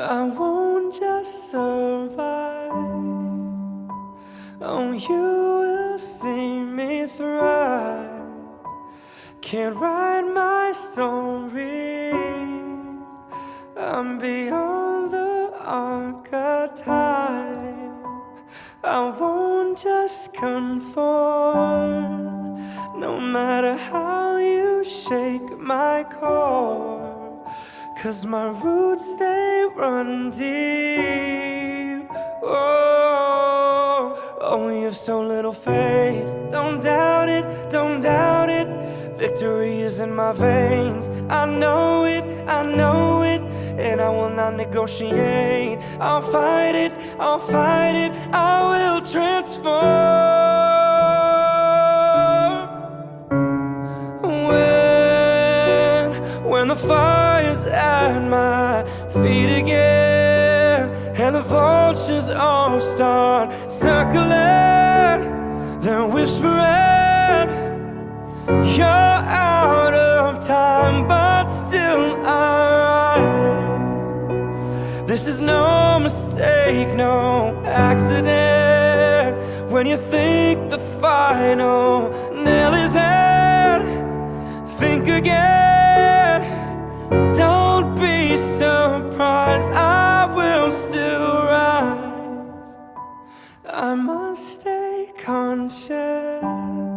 I won't just survive. Oh, you will see me thrive. Can't write my story. I'm beyond the archetype. I won't just conform. No matter how you shake my core, 'cause my roots, they run deep. Oh, oh, you have so little faith. Don't doubt it, don't doubt it. Victory is in my veins. I know it, I know it. And I will not negotiate. I'll fight it, I'll fight it. I will transform. When the fire's at my feet again, and the vultures all start circling, they're whispering, you're out of time, but still I rise. This is no mistake, no accident. When you think the final nail is in, think again. Don't be surprised, I will still rise. I must stay conscious.